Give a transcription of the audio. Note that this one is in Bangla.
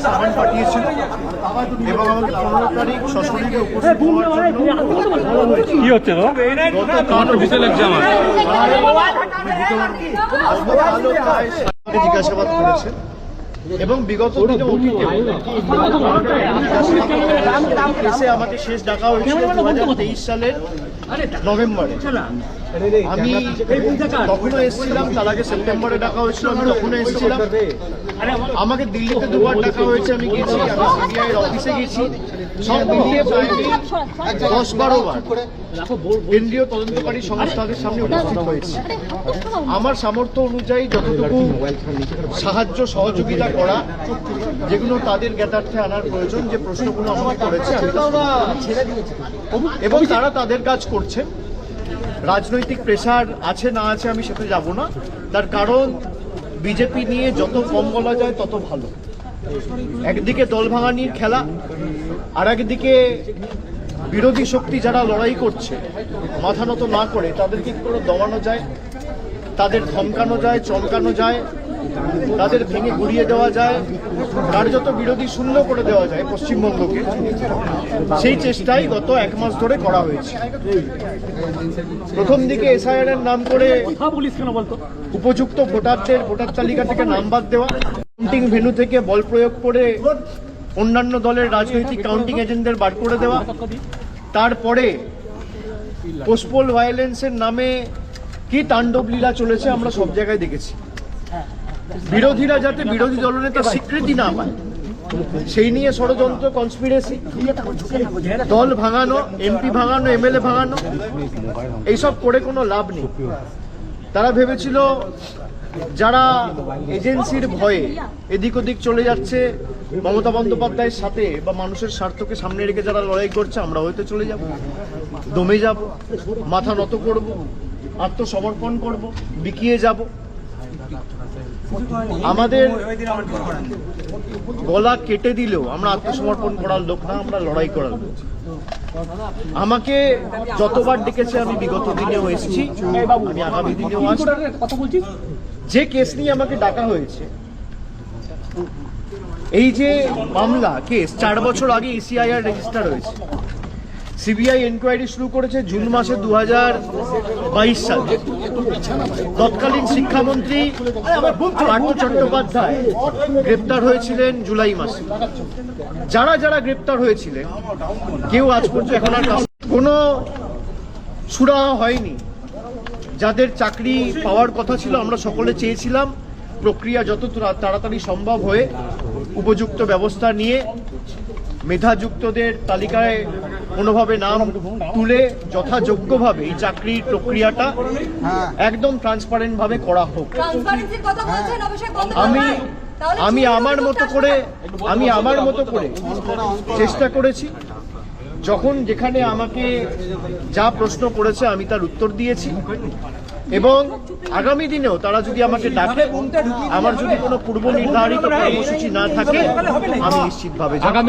সামান পাঠিয়েছিল এবং আমাকে 15 তারিখ সশরীরে উপস্থিত হওয়ার জন্য কি হচ্ছে জিজ্ঞাসাবাদ করেছে এবং বিগত দিনে কেসে আমাকে শেষ ডাকা হয়েছিল 2023 সালের নভেম্বরে। আমি তখনও এসেছিলাম, তার আগে সেপ্টেম্বরে ডাকা হয়েছিল, আমি তখনও এসেছিলাম। আমাকে দিল্লিতে দুবার ডাকা হয়েছে, আমি গেছি, আমি সিবিআইয়ের অফিসে গেছি, সব মিলিয়ে প্রায় 10-12 বার কেন্দ্রীয় তদন্তকারী সংস্থাদের সামনে উপস্থিত হয়েছে। আমার সামর্থ্য অনুযায়ী যতটুকু সাহায্য সহযোগিতা করা, যেগুলো তাদের জ্ঞাতার্থে আনার প্রয়োজন, যে প্রশ্নগুলো আমাকে করেছে আমি এবং তারা তাদের কাজ করছে। রাজনৈতিক প্রেসার আছে না আছে আমি সেটা যাব না, তার কারণ বিজেপি নিয়ে যত কম বলা যায় তত ভালো। একদিকে দল ভাঙানির খেলা, আর একদিকে বিরোধী শক্তি যারা লড়াই করছে মাথা নত না করে তাদেরকে কি করে দমানো যায়, তাদের ধমকানো যায়, চমকানো যায়, তাদের ভেঙে গুড়িয়ে দেওয়া যায়, কার্যত বিরোধী শূন্য করে দেওয়া যায় পশ্চিমবঙ্গকে, সেই চেষ্টাই গত 1 মাস ধরে করা হয়েছে। প্রথম দিকে এসআইআর এর নাম করে উপযুক্ত ভোটারদের ভোটার তালিকা থেকে নাম বাদ দেওয়া, কাউন্টিং ভেন্যু থেকে বল প্রয়োগ করে অন্যান্য দলের রাজনৈতিক কাউন্টিং এজেন্টদের বার করে দেওয়া, তারপরে পোস্টপোল ভায়োলেন্সের নামে কি তাণ্ডব লীলা চলেছে আমরা সব জায়গায় দেখেছি। বিরোধীরা যাতে বিরোধী দলনেতা স্বীকৃতি না পায় সেই নিয়ে ষড়যন্ত্র, কনস্পিরেসি, দল ভাঙানো, এমপি ভাঙানো, এমএলএ ভাঙানো, এইসব করে কোনো লাভ নেই। তারা ভেবেছিল যারা এজেন্সির ভয়ে এদিক ওদিক চলে যাচ্ছে মমতা বন্দ্যোপাধ্যায়ের সাথে বা মানুষের স্বার্থকে সামনে রেখে যারা লড়াই করছে, আমরা হয়তো চলে যাব, দমে যাব, মাথা নত করব, আত্মসমর্পণ করব, বিকিয়ে যাব। আমাদের গলা কেটে দিলেও আমরা আত্মসমর্পণ করার লোক না, আমরা লড়াই করার লোক। আমাকে যতবার ডেকেছে আমি বিগত দিনেও এসেছি, আমি আগামী দিনেও আসব। যে কেস নিয়ে আমাকে ডাকা হয়েছে, এই যে মামলা কেস 4 বছর আগে ইসিআইআর রেজিস্টার হয়েছে, সিবিআই এনকোয়ারি শুরু করেছে জুন মাসে 2022 সালে। তৎকালীন শিক্ষামন্ত্রী পার্থ চট্টোপাধ্যায় গ্রেপ্তার হয়েছিলেন জুলাই মাসে। যারা যারা গ্রেপ্তার হয়েছিলেন কেউ আজ পর্যন্ত এখন আর কোনো সুরাহা হয়নি। যাদের চাকরি পাওয়ার কথা ছিল, আমরা সকলে চেয়েছিলাম প্রক্রিয়া যত তাড়াতাড়ি সম্ভব হয়ে উপযুক্ত ব্যবস্থা নিয়ে মেধাযুক্তদের তালিকায় কোনোভাবে নাম তুলে যথাযোগ্যভাবে এই চাকরির প্রক্রিয়াটা একদম ট্রান্সপারেন্ট ভাবে করা হোক। আমি আমার মতো করে চেষ্টা করেছি। যখন যেখানে আমাকে যা প্রশ্ন করেছে আমি তার উত্তর দিয়েছি এবং আগামী দিনেও তারা যদি আমাকে ডাকে, আমার যদি কোনো পূর্ব নির্ধারিত কর্মসূচি না থাকে, আমি নিশ্চিতভাবে